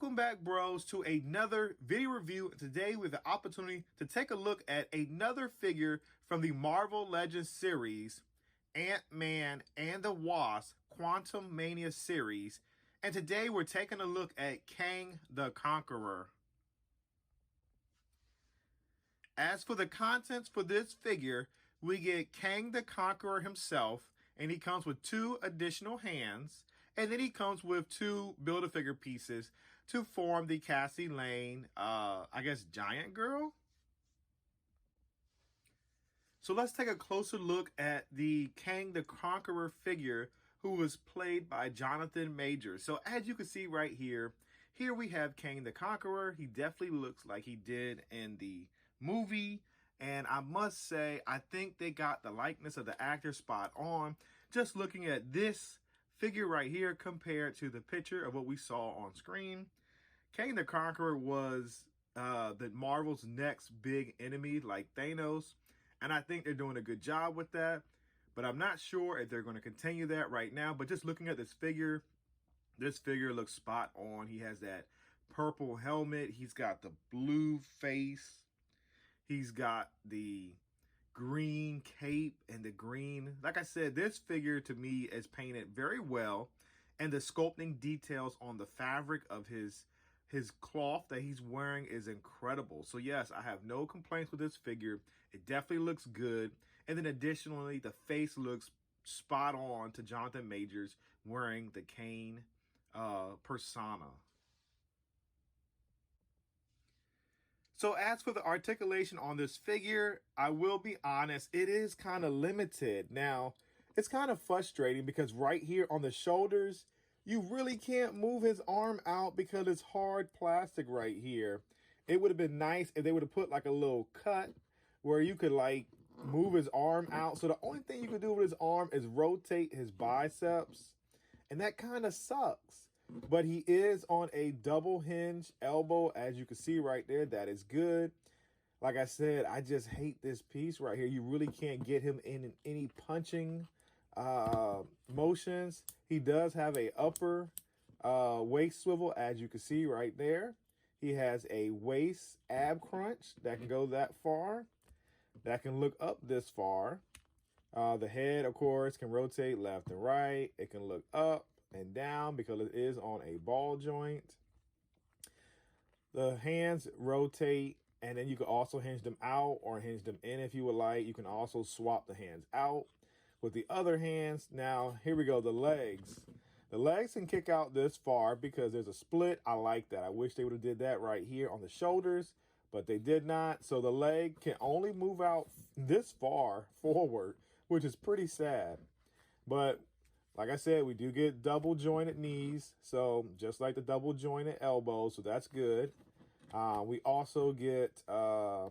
Welcome back, bros, to another video review. Today we have the opportunity to take a look at another figure from the Marvel Legends series, Ant-Man and the Wasp Quantumania series. And today we're taking a look at Kang the Conqueror. As for the contents for this figure, we get Kang the Conqueror himself, and he comes with 2 additional hands, and then he comes with 2 Build-A-Figure pieces to form the Cassie Lane, I guess, giant girl? So let's take a closer look at the Kang the Conqueror figure, who was played by Jonathan Majors. So as you can see right here, we have Kang the Conqueror. He definitely looks like he did in the movie. And I must say, I think they got the likeness of the actor spot on. Just looking at this figure right here compared to the picture of what we saw on screen. Kang the Conqueror was the Marvel's next big enemy, like Thanos. And I think they're doing a good job with that. But I'm not sure if they're going to continue that right now. But just looking at this figure looks spot on. He has that purple helmet. He's got the blue face. He's got the green cape and the green. Like I said, this figure to me is painted very well. And the sculpting details on the fabric of his cloth that he's wearing is incredible. So yes, I have no complaints with this figure. It definitely looks good. And then additionally, the face looks spot on to Jonathan Majors wearing the Kang persona. So as for the articulation on this figure, I will be honest, it is kind of limited. Now, it's kind of frustrating because right here on the shoulders, you really can't move his arm out because it's hard plastic right here. It would have been nice if they would have put like a little cut where you could like move his arm out. So the only thing you could do with his arm is rotate his biceps. And that kind of sucks. But he is on a double hinge elbow, as you can see right there. That is good. Like I said, I just hate this piece right here. You really can't get him in any punching motions. He does have a upper waist swivel, as you can see right there. He has a waist ab crunch that can go that far. That can look up this far. The head, of course, can rotate left and right. It can look up and down because it is on a ball joint. The hands rotate, and then you can also hinge them out or hinge them in if you would like. You can also swap the hands out with the other hands. Now, here we go, the legs. The legs can kick out this far because there's a split. I like that. I wish they would have did that right here on the shoulders, but they did not. So the leg can only move out this far forward, which is pretty sad. But like I said, we do get double jointed knees. So just like the double jointed elbows. So that's good. We also get a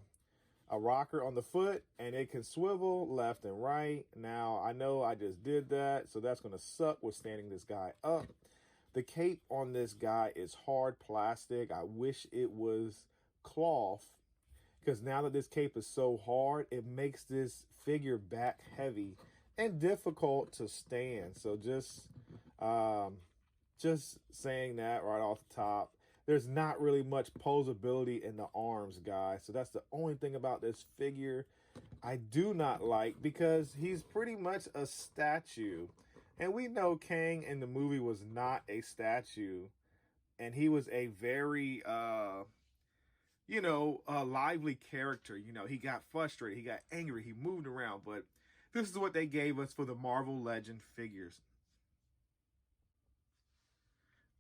rocker on the foot, and it can swivel left and right. Now, I know I just did that, so that's going to suck with standing this guy up. The cape on this guy is hard plastic. I wish it was cloth, because now that this cape is so hard, it makes this figure back heavy and difficult to stand. So just saying that right off the top. There's not really much posability in the arms, guys. So that's the only thing about this figure I do not like, because he's pretty much a statue. And we know Kang in the movie was not a statue. And he was a very, a lively character. You know, he got frustrated. He got angry. He moved around. But this is what they gave us for the Marvel Legend figures.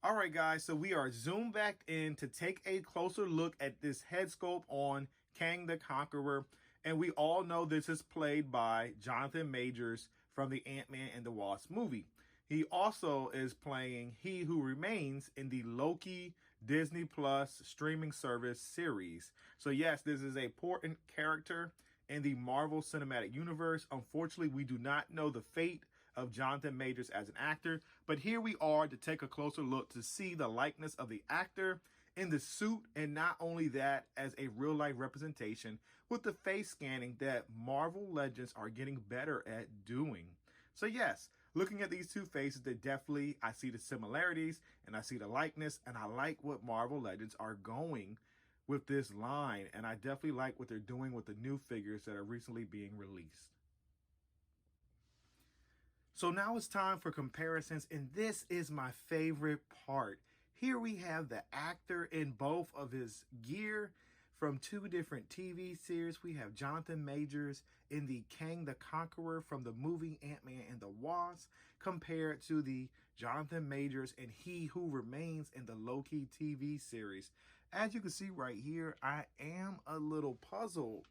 All right, guys, so we are zoomed back in to take a closer look at this head sculpt on Kang the Conqueror. And we all know this is played by Jonathan Majors from the Ant-Man and the Wasp movie. He also is playing He Who Remains in the Loki Disney Plus streaming service series. So yes, this is an important character in the Marvel Cinematic Universe. Unfortunately, we do not know the fate of Jonathan Majors as an actor, but here we are to take a closer look to see the likeness of the actor in the suit, and not only that, as a real-life representation with the face scanning that Marvel Legends are getting better at doing. So yes, looking at these two faces, they definitely, I see the similarities and I see the likeness, and I like what Marvel Legends are going with this line, and I definitely like what they're doing with the new figures that are recently being released. So now it's time for comparisons, and this is my favorite part. Here we have the actor in both of his gear from two different TV series. We have Jonathan Majors in the Kang the Conqueror from the movie Ant-Man and the Wasp, compared to the Jonathan Majors and He Who Remains in the Loki TV series. As you can see right here, I am a little puzzled,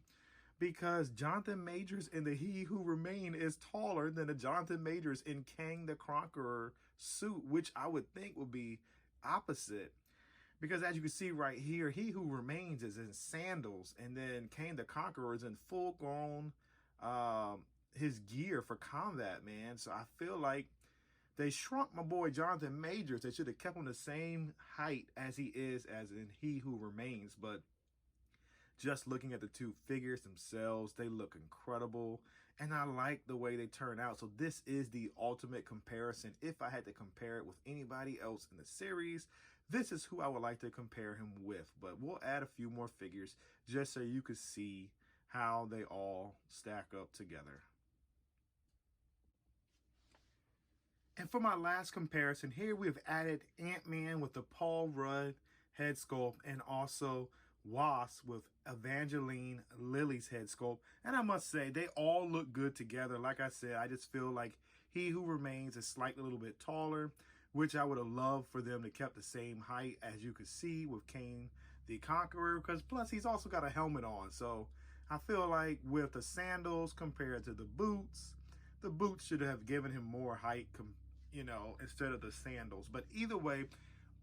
because Jonathan Majors in the He Who Remain is taller than the Jonathan Majors in Kang the Conqueror suit, which I would think would be opposite. Because as you can see right here, He Who Remains is in sandals, and then Kang the Conqueror is in full-grown his gear for combat, man. So I feel like they shrunk my boy Jonathan Majors. They should have kept him the same height as he is as in He Who Remains, but just looking at the two figures themselves, they look incredible, and I like the way they turn out. So this is the ultimate comparison. If I had to compare it with anybody else in the series, this is who I would like to compare him with. But we'll add a few more figures just so you could see how they all stack up together. And for my last comparison, here we've added Ant-Man with the Paul Rudd head sculpt, and also Wasp with Evangeline Lilly's head sculpt. And I must say, they all look good together. Like I said, I just feel like He Who Remains is slightly a little bit taller, which I would have loved for them to kept the same height, as you could see with Kang the Conqueror, because plus he's also got a helmet on. So I feel like with the sandals compared to the boots should have given him more height, you know, instead of the sandals. But either way,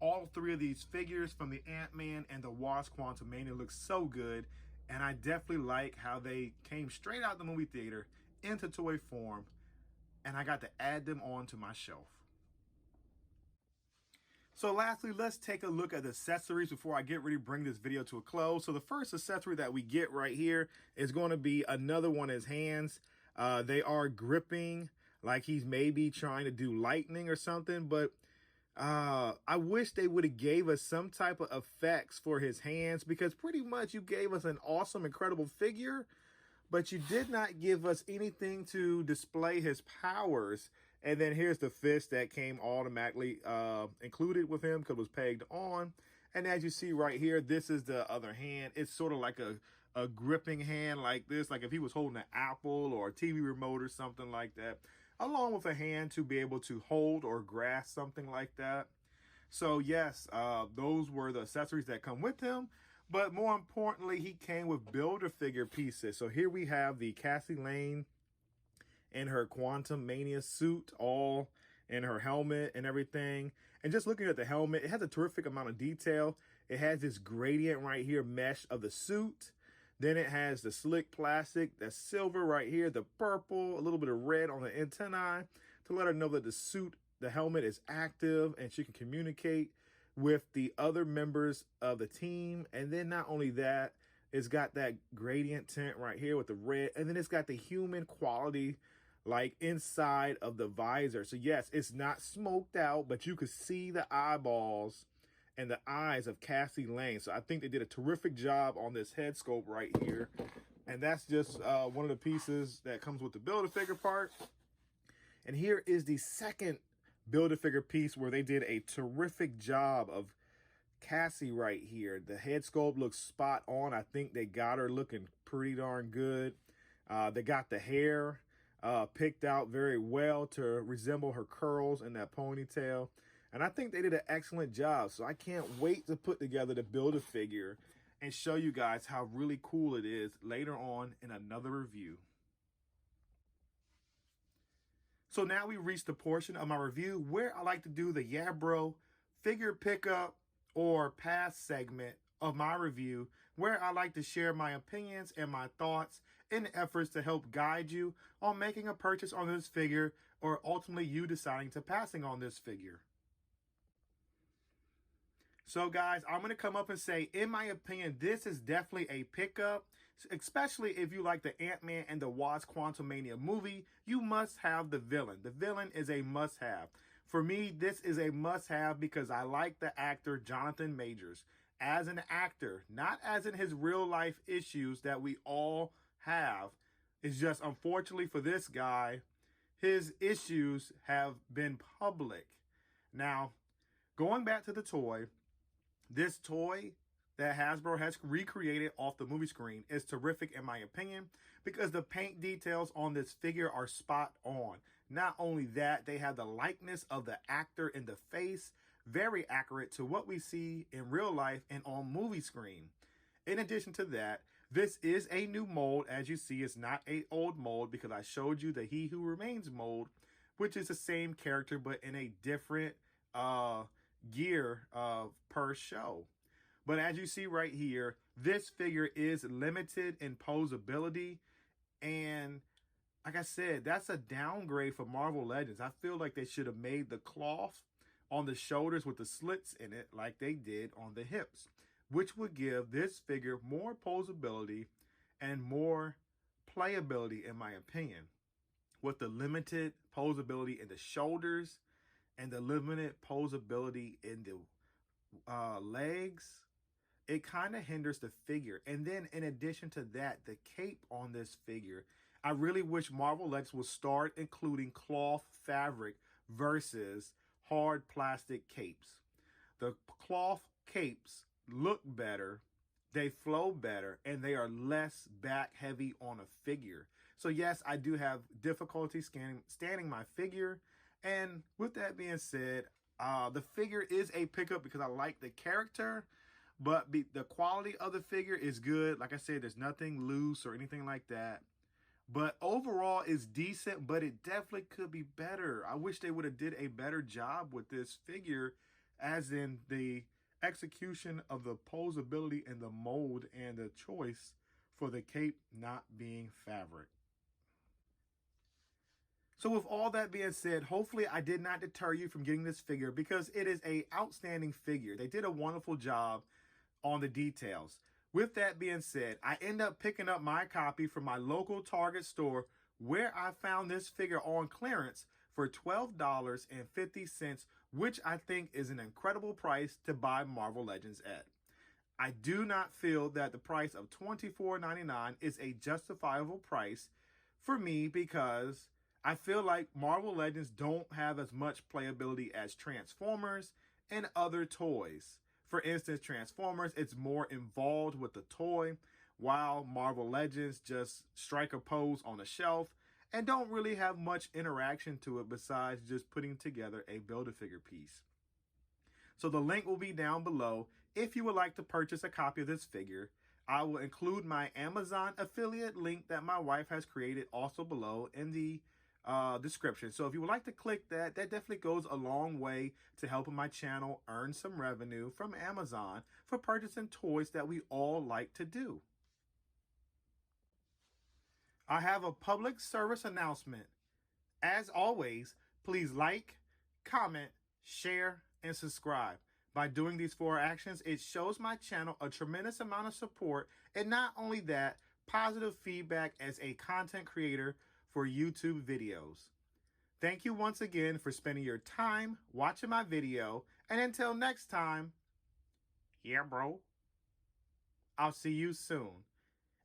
all three of these figures from the Ant-Man and the Wasp Quantumania look so good, and I definitely like how they came straight out the movie theater into toy form, and I got to add them onto my shelf. So lastly, let's take a look at the accessories before I get ready to bring this video to a close. So the first accessory that we get right here is going to be another one of his hands. They are gripping like he's maybe trying to do lightning or something, but I wish they would have gave us some type of effects for his hands, because pretty much you gave us an awesome, incredible figure, but you did not give us anything to display his powers. And then here's the fist that came automatically included with him because it was pegged on. And as you see right here, this is the other hand. It's sort of like a gripping hand like this, like if he was holding an apple or a TV remote or something like that, along with a hand to be able to hold or grasp something like that. So yes, those were the accessories that come with him. But more importantly, he came with Build-A-Figure pieces. So here we have the Cassie Lane in her Quantumania suit, all in her helmet and everything. And just looking at the helmet, it has a terrific amount of detail. It has this gradient right here, mesh of the suit. Then it has the slick plastic, that's silver right here, the purple, a little bit of red on the antennae to let her know that the suit, the helmet is active and she can communicate with the other members of the team. And then not only that, it's got that gradient tint right here with the red, and then it's got the human quality like inside of the visor. So yes, it's not smoked out, but you could see the eyeballs and the eyes of Cassie Lane. So I think they did a terrific job on this head sculpt right here. And that's just one of the pieces that comes with the Build-A-Figure part. And here is the second Build-A-Figure piece where they did a terrific job of Cassie right here. The head sculpt looks spot on. I think they got her looking pretty darn good. They got the hair picked out very well to resemble her curls in that ponytail. And I think they did an excellent job. So I can't wait to put together the Build-A-Figure and show you guys how really cool it is later on in another review. So now we reached the portion of my review where I like to do the Yeah Bro figure pickup or pass segment of my review, where I like to share my opinions and my thoughts in efforts to help guide you on making a purchase on this figure, or ultimately you deciding to passing on this figure. So guys, I'm going to come up and say, in my opinion, this is definitely a pickup. Especially if you like the Ant-Man and the Wasp Quantumania movie, you must have the villain. The villain is a must-have. For me, this is a must-have because I like the actor Jonathan Majors as an actor, not as in his real-life issues that we all have. It's just, unfortunately for this guy, his issues have been public. Now, going back to the toy, this toy that Hasbro has recreated off the movie screen is terrific in my opinion because the paint details on this figure are spot on. Not only that, they have the likeness of the actor in the face, very accurate to what we see in real life and on movie screen. In addition to that, this is a new mold. As you see, it's not an old mold because I showed you the He Who Remains mold, which is the same character but in a different gear per show. But as you see right here, this figure is limited in posability. And like I said, that's a downgrade for Marvel Legends. I feel like they should have made the cloth on the shoulders with the slits in it like they did on the hips, which would give this figure more posability and more playability in my opinion. With the limited posability in the shoulders and the limited posability in the legs, it kind of hinders the figure. And then in addition to that, the cape on this figure, I really wish Marvel Legends would start including cloth fabric versus hard plastic capes. The cloth capes look better, they flow better, and they are less back heavy on a figure. So yes, I do have difficulty standing my figure. And with that being said, the figure is a pickup because I like the character. But the quality of the figure is good. Like I said, there's nothing loose or anything like that. But overall, it's decent, but it definitely could be better. I wish they would have did a better job with this figure, as in the execution of the posability and the mold and the choice for the cape not being fabric. So with all that being said, hopefully I did not deter you from getting this figure because it is an outstanding figure. They did a wonderful job on the details. With that being said, I end up picking up my copy from my local Target store where I found this figure on clearance for $12.50, which I think is an incredible price to buy Marvel Legends at. I do not feel that the price of $24.99 is a justifiable price for me because I feel like Marvel Legends don't have as much playability as Transformers and other toys. For instance, Transformers, it's more involved with the toy, while Marvel Legends just strike a pose on a shelf and don't really have much interaction to it besides just putting together a Build-A-Figure piece. So the link will be down below if you would like to purchase a copy of this figure. I will include my Amazon affiliate link that my wife has created also below in the description. So if you would like to click that, that definitely goes a long way to helping my channel earn some revenue from Amazon for purchasing toys that we all like to do. I have a public service announcement. As always, please like, comment, share, and subscribe. By doing these 4 actions, it shows my channel a tremendous amount of support, and not only that, positive feedback as a content creator for YouTube videos. Thank you once again for spending your time watching my video, and until next time, yeah bro, I'll see you soon.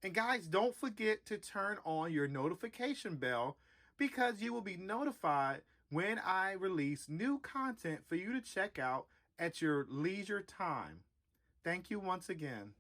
And guys, don't forget to turn on your notification bell because you will be notified when I release new content for you to check out at your leisure time. Thank you once again.